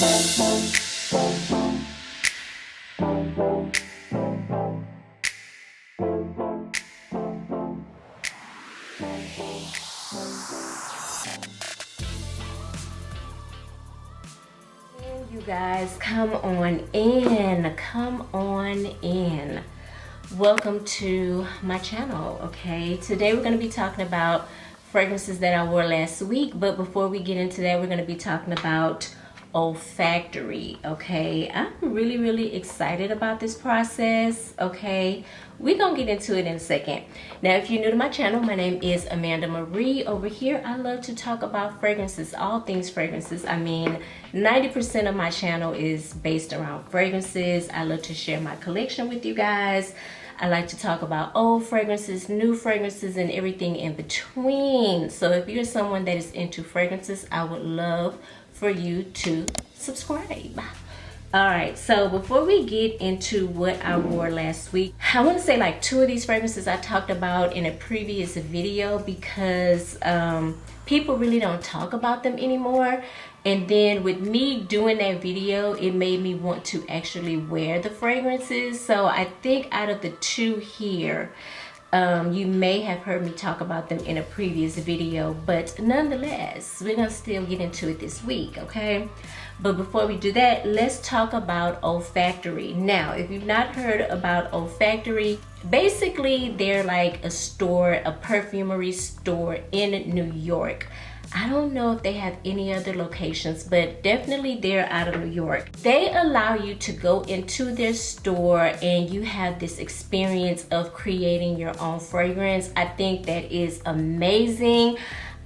You guys, come on in, come on in. Welcome to my channel. Okay, today we're going to be talking about fragrances that I wore last week, but before we get into that, we're going to be talking about olfactory. Okay, I'm really excited about this process. Okay, we're gonna get into it in a second. Now, if you're new to my channel, my name is Amanda Marie. Over here I love to talk about fragrances, all things fragrances. I mean, 90% of my channel is based around fragrances. I love to share my collection with you guys. I like to talk about old fragrances, new fragrances, and everything in between. So if you're someone that is into fragrances, I would love for you to subscribe. All right, so before we get into what I wore last week, I want to say like two of these fragrances I talked about in a previous video because people really don't talk about them anymore. And then with me doing that video, it made me want to actually wear the fragrances. So I think out of the two here, you may have heard me talk about them in a previous video, but nonetheless, we're gonna still get into it this week, okay? But before we do that, let's talk about olfactory. Now, if you've not heard about olfactory, basically they're like a store, a perfumery store in New York. I don't know if they have any other locations, but definitely they're out of New York. They allow you to go into their store and you have this experience of creating your own fragrance. I think that is amazing.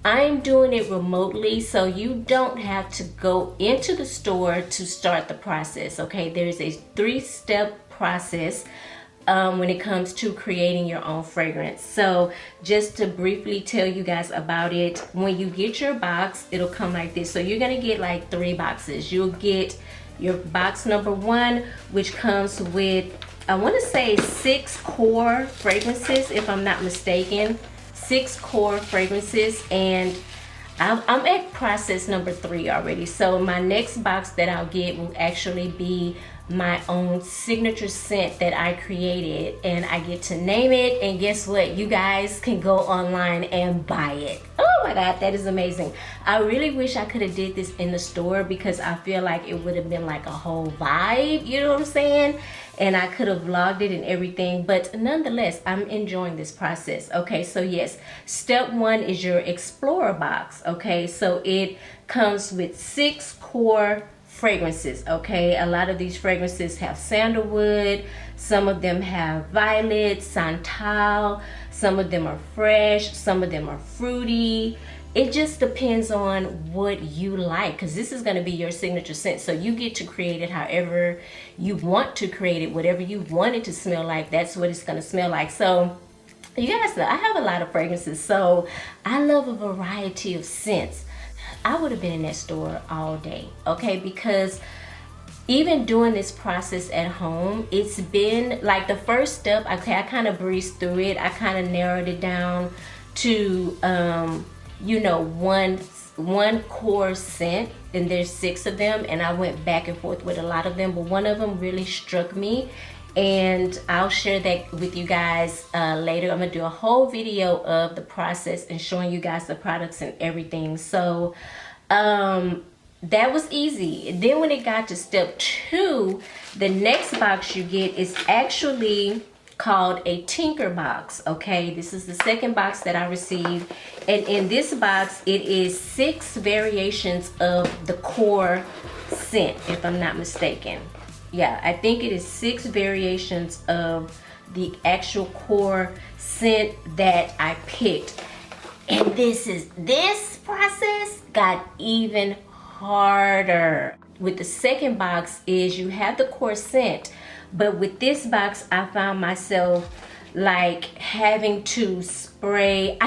I'm doing it remotely, so you don't have to go into the store to start the process, okay? There's a 3-step process when it comes to creating your own fragrance. So just to briefly tell you guys about it, when you get your box, it'll come like this. So you're gonna get like 3 boxes. You'll get your box number 1, which comes with, I wanna say 6 core fragrances, if I'm not mistaken. 6 core fragrances, and I'm at process number 3 already. So my next box that I'll get will actually be my own signature scent that I created, and I get to name it, and guess what, you guys can go online and buy it. Oh my god, that is amazing. I really wish I could have did this in the store because I feel like it would have been like a whole vibe, you know what I'm saying, and I could have vlogged it and everything. But nonetheless, I'm enjoying this process. Okay, so yes, step 1 is your Explorer box. Okay, so it comes with 6 core fragrances. Okay, a lot of these fragrances have sandalwood, some of them have violet, santal, some of them are fresh, some of them are fruity. It just depends on what you like, because this is going to be your signature scent, so you get to create it however you want to create it. Whatever you want it to smell like, that's what it's going to smell like. So you guys know I have a lot of fragrances, so I love a variety of scents. I would have been in that store all day, okay, because even doing this process at home, it's been like the first step, okay, I kind of breezed through it. I kind of narrowed it down to you know, one core scent, and there's 6 of them, and I went back and forth with a lot of them, but one of them really struck me, and I'll share that with you guys later. I'm gonna do a whole video of the process and showing you guys the products and everything. So that was easy. Then when it got to step 2, the next box you get is actually called a tinker box. Okay, this is the second box that I received, and in this box it is 6 variations of the core scent, if I'm not mistaken. Yeah, I think it is 6 variations of the actual core scent that I picked. And this process got even harder. With the second box is you have the core scent, but with this box I found myself like having to spray.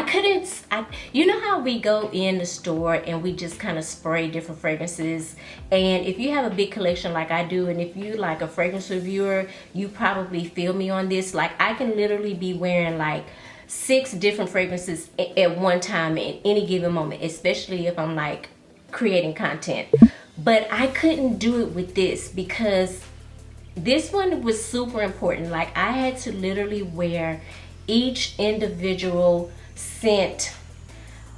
You know how we go in the store and we just kind of spray different fragrances, and if you have a big collection like I do, and if you like a fragrance reviewer, you probably feel me on this. Like I can literally be wearing like 6 different fragrances at one time in any given moment, especially if I'm like creating content. But I couldn't do it with this because this one was super important. Like, I had to literally wear each individual scent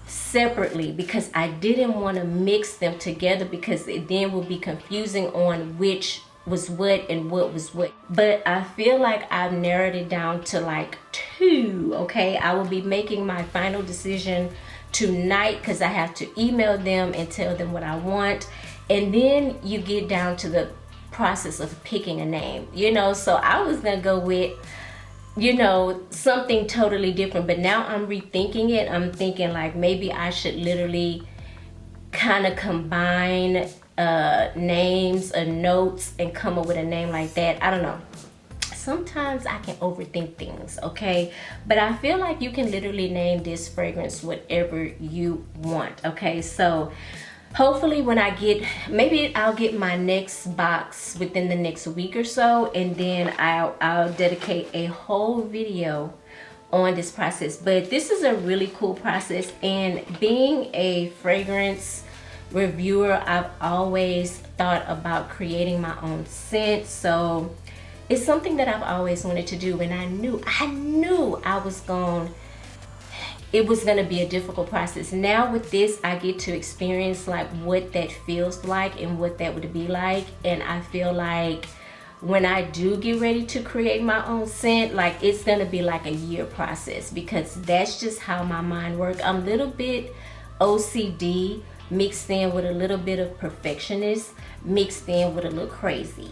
separately because I didn't want to mix them together, because it then would be confusing on which was what and what was what. But I feel like I've narrowed it down to like 2. Okay, I will be making my final decision tonight because I have to email them and tell them what I want, and then you get down to the process of picking a name, you know. So I was gonna go with, you know, something totally different, but now I'm rethinking it. I'm thinking like maybe I should literally kind of combine names or notes and come up with a name like that. I don't know. Sometimes I can overthink things, okay? But I feel like you can literally name this fragrance whatever you want, okay? So hopefully when I get, maybe I'll get my next box within the next week or so, and then I'll dedicate a whole video on this process. But this is a really cool process, and being a fragrance reviewer, I've always thought about creating my own scent. So it's something that I've always wanted to do, and I knew it was gonna be a difficult process. Now with this, I get to experience like what that feels like and what that would be like. And I feel like when I do get ready to create my own scent, like it's gonna be like a year process, because that's just how my mind works. I'm a little bit OCD mixed in with a little bit of perfectionist mixed in with a little crazy.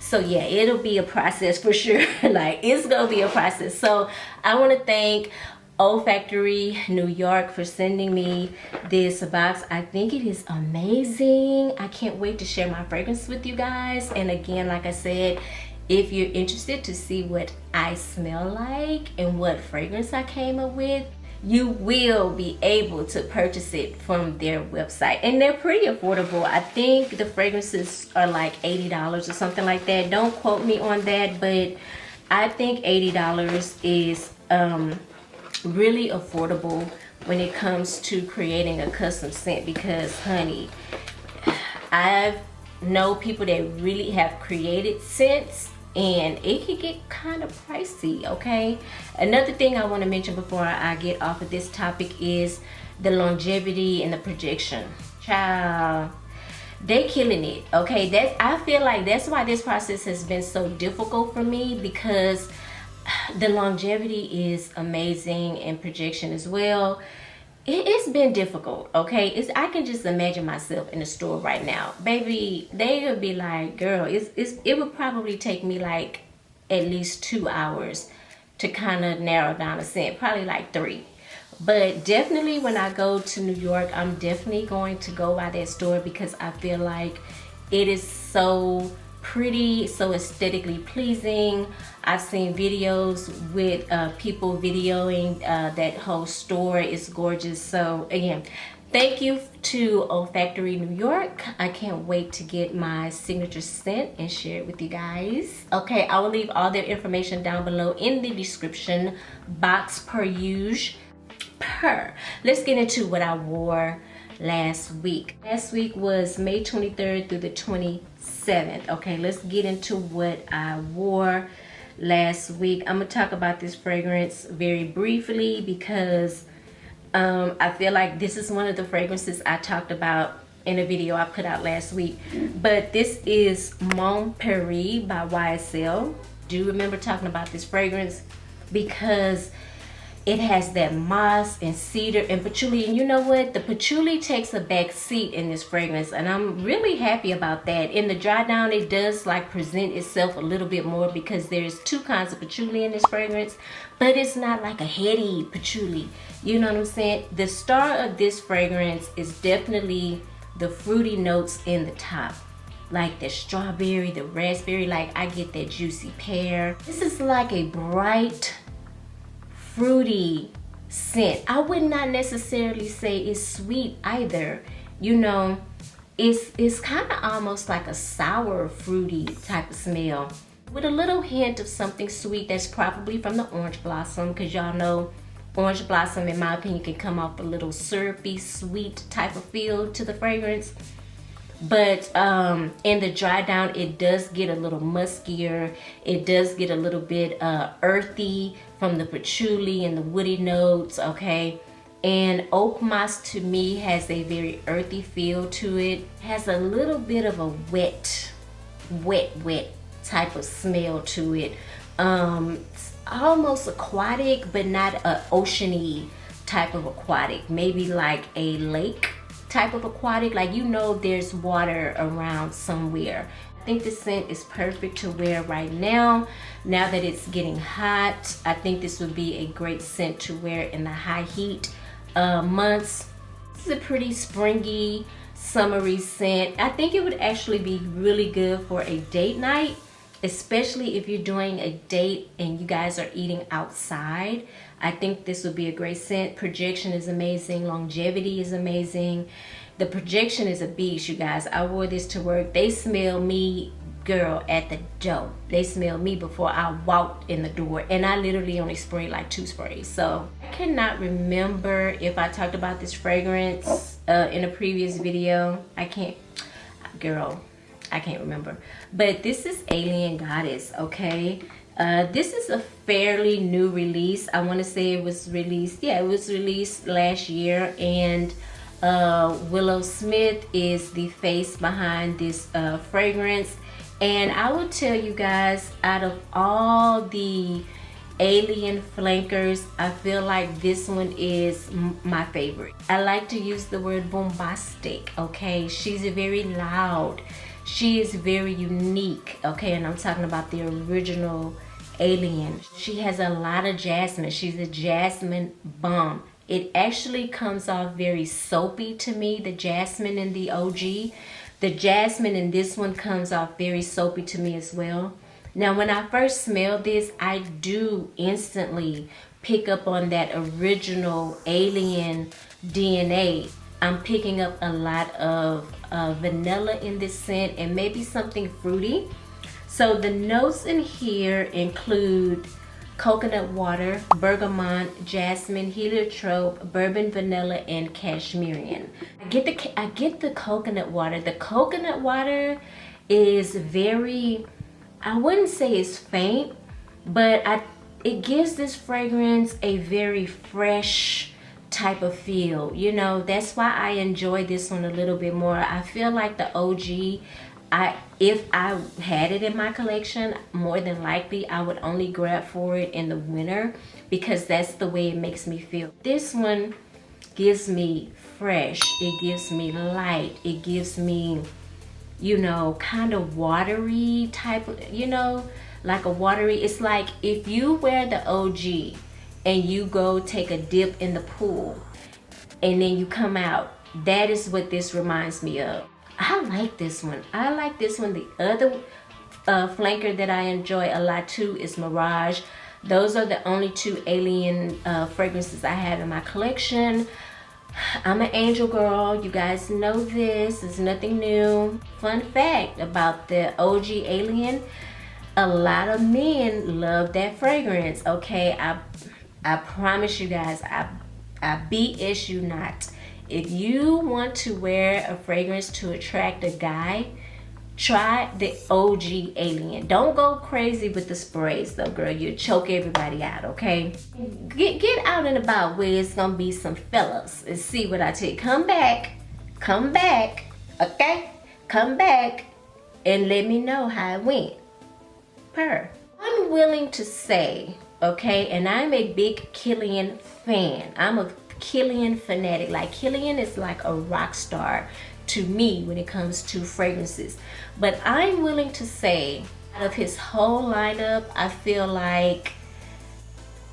So yeah, it'll be a process for sure. Like, it's gonna be a process. So I want to thank Olfactory New York for sending me this box. I think it is amazing. I can't wait to share my fragrance with you guys. And again, like I said, if you're interested to see what I smell like and what fragrance I came up with, you will be able to purchase it from their website, and they're pretty affordable. I think the fragrances are like $80 or something like that. Don't quote me on that, but I think $80 is really affordable when it comes to creating a custom scent, because honey, I know people that really have created scents and it can get kind of pricey, okay? Another thing I want to mention before I get off of this topic is the longevity and the projection. Child, they killing it, okay? I feel like that's why this process has been so difficult for me, because the longevity is amazing and projection as well. It's been difficult, okay? I can just imagine myself in the store right now, baby. They would be like, girl, it would probably take me like at least 2 hours to kind of narrow down a scent, probably like 3. But definitely when I go to New York, I'm definitely going to go by that store, because I feel like it is so pretty, so aesthetically pleasing. I've seen videos with people videoing that whole store. Is gorgeous. So again, thank you to Olfactory New York. I can't wait to get my signature scent and share it with you guys. Okay, I will leave all their information down below in the description box per usual. Let's get into what I wore last week. Last week was May 23rd through the 27th. Okay, let's get into what I wore last week. I'm gonna talk about this fragrance very briefly, because I feel like this is one of the fragrances I talked about in a video I put out last week. But this is Mon Guerlain by YSL. Do remember talking about this fragrance because it has that moss and cedar and patchouli. And you know what? The patchouli takes a back seat in this fragrance, and I'm really happy about that. In the dry down, it does like present itself a little bit more, because there's 2 kinds of patchouli in this fragrance, but it's not like a heady patchouli. You know what I'm saying? The star of this fragrance is definitely the fruity notes in the top. Like the strawberry, the raspberry, like I get that juicy pear. This is like a bright, fruity scent. I would not necessarily say it's sweet either. You know, it's kind of almost like a sour, fruity type of smell with a little hint of something sweet that's probably from the orange blossom, because y'all know orange blossom, in my opinion, can come off a little syrupy, sweet type of feel to the fragrance. But in the dry down, it does get a little muskier. It does get a little bit earthy from the patchouli and the woody notes, okay? And oak moss to me has a very earthy feel to it. Has a little bit of a wet type of smell to it. It's almost aquatic, but not an oceany type of aquatic. Maybe like a lake type of aquatic, like, you know, there's water around somewhere. I think this scent is perfect to wear right now that it's getting hot. I think this would be a great scent to wear in the high heat months. This is a pretty springy, summery scent. I think it would actually be really good for a date night, especially if you're doing a date and you guys are eating outside. I think this would be a great scent. Projection is amazing. Longevity is amazing. The projection is a beast, you guys. I wore this to work. They smell me, girl, at the door. They smell me before I walked in the door. And I literally only sprayed like 2 sprays. So I cannot remember if I talked about this fragrance in a previous video. I can't remember. But this is Alien Goddess, okay? This is a fairly new release. I want to say it was released, yeah, it was released last year. And Willow Smith is the face behind this fragrance. And I will tell you guys, out of all the Alien flankers, I feel like this one is my favorite. I like to use the word bombastic, okay? She's very loud. She is very unique, okay? And I'm talking about the original Alien. She has a lot of jasmine. She's a jasmine bomb. It actually comes off very soapy to me, the jasmine in the OG. The jasmine in this one comes off very soapy to me as well. Now, when I first smelled this, I do instantly pick up on that original Alien DNA. I'm picking up a lot of vanilla in this scent and maybe something fruity. So the notes in here include coconut water, bergamot, jasmine, heliotrope, bourbon vanilla, and cashmere. I get the coconut water. The coconut water is very, I wouldn't say it's faint, but it gives this fragrance a very fresh type of feel. You know, that's why I enjoy this one a little bit more. I feel like the OG, if I had it in my collection, more than likely I would only grab for it in the winter because that's the way it makes me feel. This one gives me fresh, it gives me light, it gives me, you know, kind of watery type of, you know, like a watery, it's like if you wear the OG and you go take a dip in the pool and then you come out, that is what this reminds me of. I like this one. I like this one. The other flanker that I enjoy a lot too is Mirage. Those are the only 2 Alien fragrances I have in my collection. I'm an angel girl. You guys know this. It's nothing new. Fun fact about the OG Alien, a lot of men love that fragrance, okay? I promise you guys, I BS you not. If you want to wear a fragrance to attract a guy, try the OG Alien. Don't go crazy with the sprays though, girl. You'll choke everybody out, okay? Get out and about where it's gonna be some fellas and see what I tell you. Come back, okay? Come back and let me know how it went. I'm willing to say, okay, and I'm a big Kilian fan. I'm a Kilian fanatic. Like, Kilian is like a rock star to me when it comes to fragrances. But I'm willing to say, out of his whole lineup, I feel like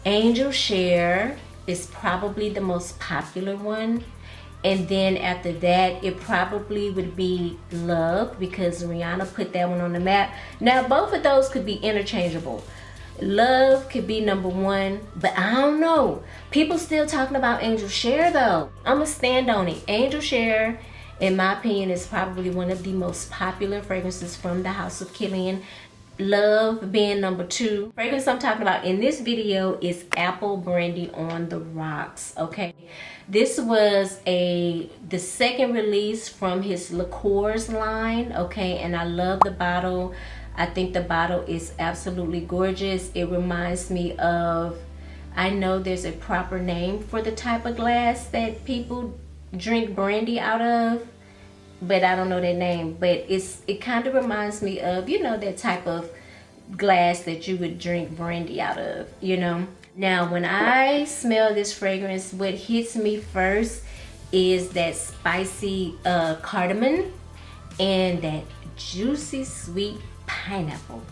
Angel Share is probably the most popular one. And then after that, it probably would be Love, because Rihanna put that one on the map. Now, both of those could be interchangeable. Love could be number 1, but I don't know. People still talking about Angel Share though. I'ma stand on it. Angel Share, in my opinion, is probably one of the most popular fragrances from the House of Kilian. Love being number 2. Fragrance I'm talking about in this video is Apple Brandy on the Rocks. Okay, this was the second release from his liqueurs line. Okay, and I love the bottle. I think the bottle is absolutely gorgeous. It reminds me of, I know there's a proper name for the type of glass that people drink brandy out of, but I don't know that name. But it kind of reminds me of, you know, that type of glass that you would drink brandy out of, you know. Now when I smell this fragrance, what hits me first is that spicy cardamom and that juicy sweet pineapple.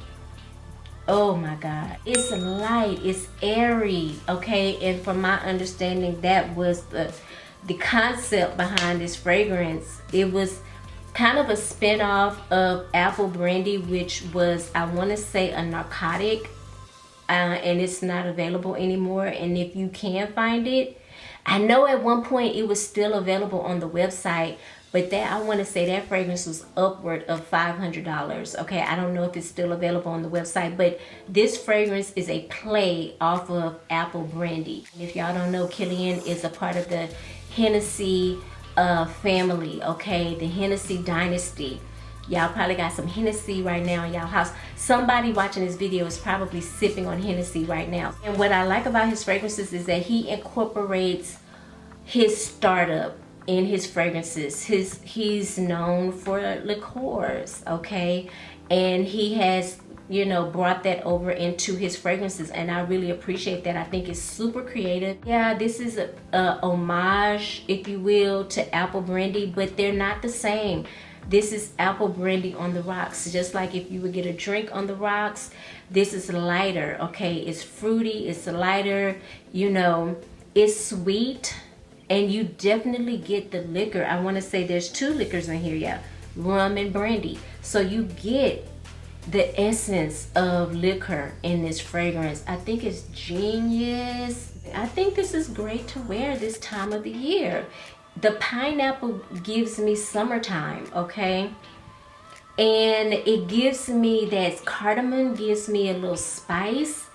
Oh my God, it's light, it's airy. Okay, and from my understanding, that was the concept behind this fragrance. It was kind of a spin-off of Apple Brandy, which was, I want to say, a narcotic, and it's not available anymore. And if you can find it, I know at one point it was still available on the website, but that, I want to say that fragrance was upward of $500. Okay, I don't know if it's still available on the website, but this fragrance is a play off of Apple Brandy. If y'all don't know, Kilian is a part of the Hennessy family. Okay, the Hennessy dynasty. Y'all probably got some Hennessy right now in y'all house. Somebody watching this video is probably sipping on Hennessy right now. And what I like about his fragrances is that he incorporates his startup in his fragrances. He's known for liqueurs, okay, and he has, you know, brought that over into his fragrances, and I really appreciate that. I think it's super creative. Yeah, this is a homage, if you will, to Apple Brandy, but they're not the same. This is Apple Brandy on the rocks. Just like if you would get a drink on the rocks, this is lighter, okay? It's fruity, it's lighter, you know, it's sweet, and you definitely get the liquor. I want to say there's 2 liquors in here, yeah, rum and brandy. So you get the essence of liquor in this fragrance. I think it's genius. I think this is great to wear this time of the year. The pineapple gives me summertime, okay? And it gives me that cardamom, gives me a little spice,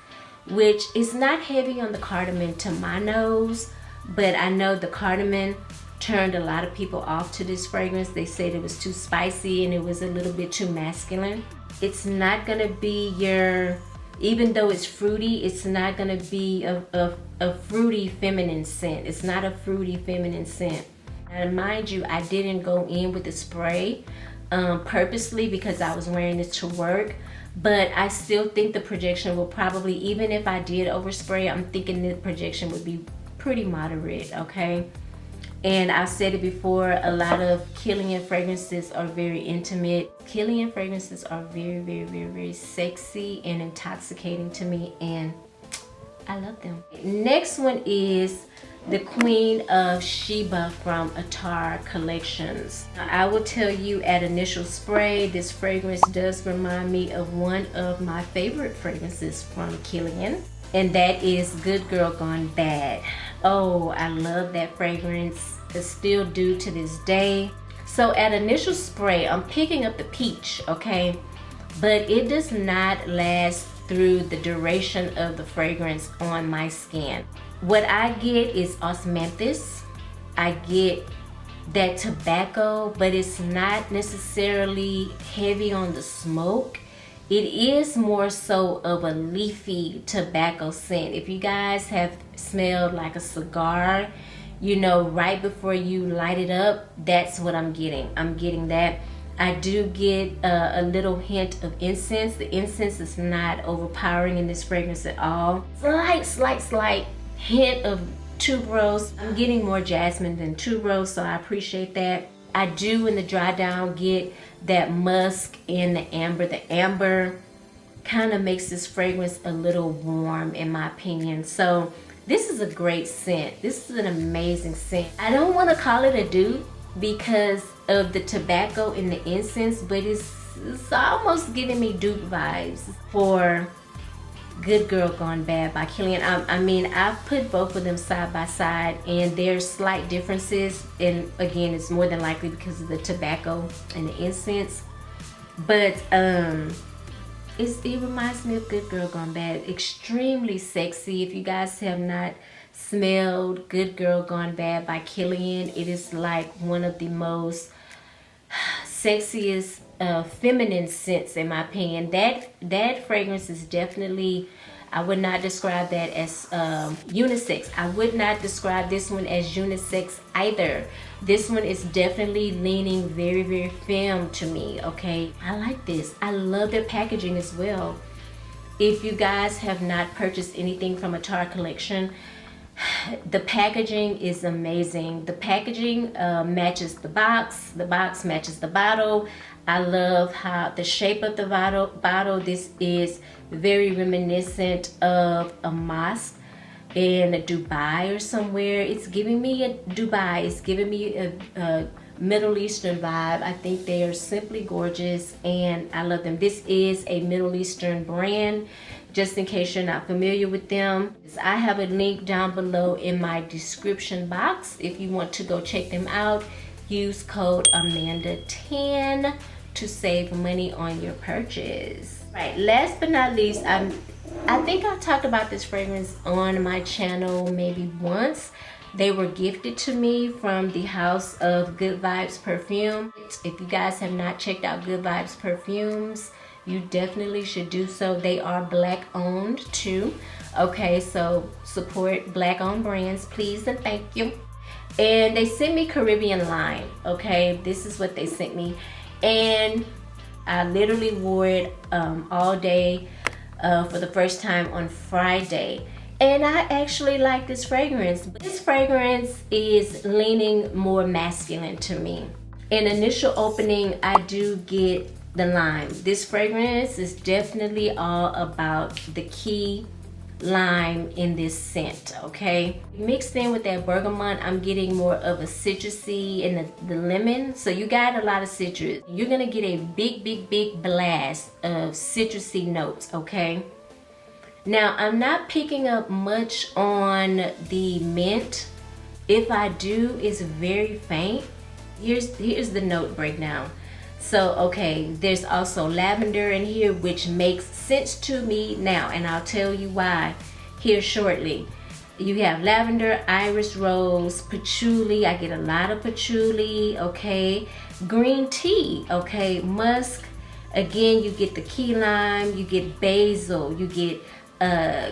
which is not heavy on the cardamom to my nose, but I know the cardamom turned a lot of people off to this fragrance. They said it was too spicy and it was a little bit too masculine. It's not gonna be your, even though it's fruity, it's not gonna be a fruity feminine scent. It's not a fruity feminine scent. And mind you, I didn't go in with the spray purposely because I was wearing this to work, but I still think the projection will probably, even if I did overspray, I'm thinking the projection would be pretty moderate, okay? And I've said it before, a lot of Kilian fragrances are very intimate. Kilian fragrances are very, very, very, very sexy and intoxicating to me, and I love them. Next one is the Queen of Sheba from Attar Collections. Now, I will tell you at initial spray, this fragrance does remind me of one of my favorite fragrances from Kilian, and that is Good Girl Gone Bad. Oh, I love that fragrance. I still do to this day. So at initial spray, I'm picking up the peach, okay? But it does not last through the duration of the fragrance on my skin. What I get is osmanthus. I get that tobacco, but it's not necessarily heavy on the smoke. It is more so of a leafy tobacco scent. If you guys have smelled like a cigar, you know, right before you light it up, that's what I'm getting. I'm getting that. I do get a little hint of incense. The incense is not overpowering in this fragrance at all. Slight hint of tuberose. I'm getting more jasmine than tuberose, so I appreciate that. I do, in the dry down, get that musk and the amber. The amber kind of makes this fragrance a little warm, in my opinion. So this is a great scent. This is an amazing scent. I don't want to call it a dupe because of the tobacco and the incense, but it's almost giving me dupe vibes for Good Girl Gone Bad by Kilian. I mean, I've put both of them side by side, and there's slight differences, and again, it's more than likely because of the tobacco and the incense. But it reminds me of Good Girl Gone Bad. Extremely sexy. If you guys have not smelled Good Girl Gone Bad by Killian, it is like one of the most sexiest feminine scents in my opinion. That fragrance is definitely, I would not describe that as unisex. I would not describe this one as unisex either. This one is definitely leaning very, very femme to me, okay? I like this. I love their packaging as well. If you guys have not purchased anything from Attar Collection, the packaging is amazing. The packaging matches the box matches the bottle. I love how the shape of the bottle. This is very reminiscent of a mosque in Dubai or somewhere. It's giving me a Dubai. It's giving me a Middle Eastern vibe. I think they are simply gorgeous and I love them. This is a Middle Eastern brand, just in case you're not familiar with them. I have a link down below in my description box. If you want to go check them out, use code amanda10 to save money on your purchase. Right, last but not least, I think I talked about this fragrance on my channel maybe once. They were gifted to me from the house of Good Vibes Perfume. If you guys have not checked out Good Vibes Perfumes, you definitely should do so. They are black owned too. Okay, so support black owned brands, please and thank you. And they sent me Caribbean Lime. Okay, this is what they sent me. And I literally wore it all day for the first time on Friday. And I actually like this fragrance. This fragrance is leaning more masculine to me. In initial opening, I do get the lime. This fragrance is definitely all about the key lime in this scent, okay? Mixed in with that bergamot, I'm getting more of a citrusy and the lemon. So you got a lot of citrus. You're gonna get a big blast of citrusy notes, okay? Now, I'm not picking up much on the mint. If I do, it's very faint. Here's the note breakdown. So, okay, there's also lavender in here, which makes sense to me now, and I'll tell you why here shortly. You have lavender, iris rose, patchouli. I get a lot of patchouli, okay? Green tea, okay? Musk. Again, you get the key lime, you get basil, you get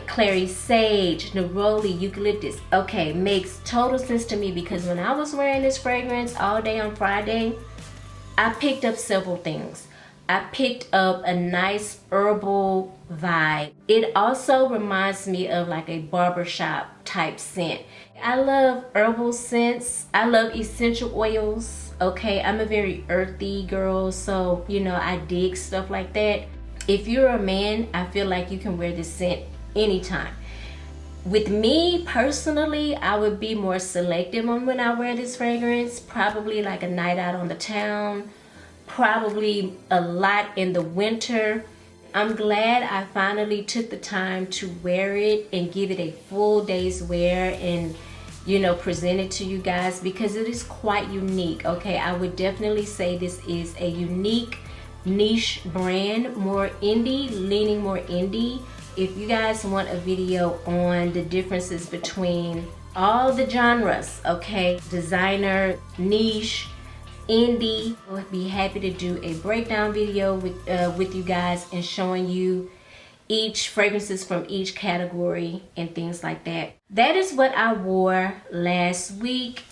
clary sage, neroli, eucalyptus. Okay, makes total sense to me because when I was wearing this fragrance all day on Friday, I picked up several things. I picked up a nice herbal vibe. It also reminds me of like a barbershop type scent. I love herbal scents. I love essential oils. Okay, I'm a very earthy girl, so you know, I dig stuff like that. If you're a man, I feel like you can wear this scent anytime. With me personally, I would be more selective on when I wear this fragrance. Probably like a night out on the town. Probably a lot in the winter. I'm glad I finally took the time to wear it and give it a full day's wear and, you know, present it to you guys because it is quite unique. Okay, I would definitely say this is a unique niche brand, more indie, leaning more indie. If you guys want a video on the differences between all the genres, okay, designer, niche, indie, I'll be happy to do a breakdown video with you guys and showing you each fragrances from each category and things like that. That is what I wore last week.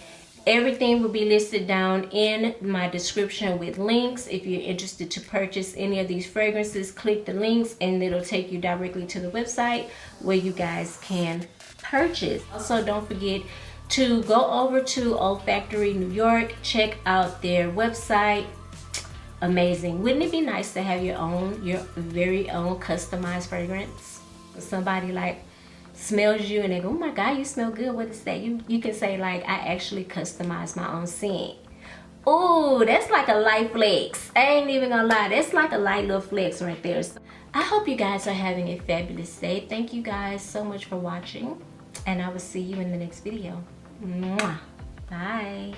Everything will be listed down in my description with links. If you're interested to purchase any of these fragrances, click the links and it'll take you directly to the website where you guys can purchase. Also, don't forget to go over to Olfactory New York, check out their website. Amazing. Wouldn't it be nice to have your very own customized fragrance? Somebody like smells you and they go, oh my God, you smell good. What is that? You can say like, I actually customized my own scent. Oh, that's like a light flex. I ain't even gonna lie. That's like a light little flex right there. So I hope you guys are having a fabulous day. Thank you guys so much for watching and I will see you in the next video. Mwah. Bye.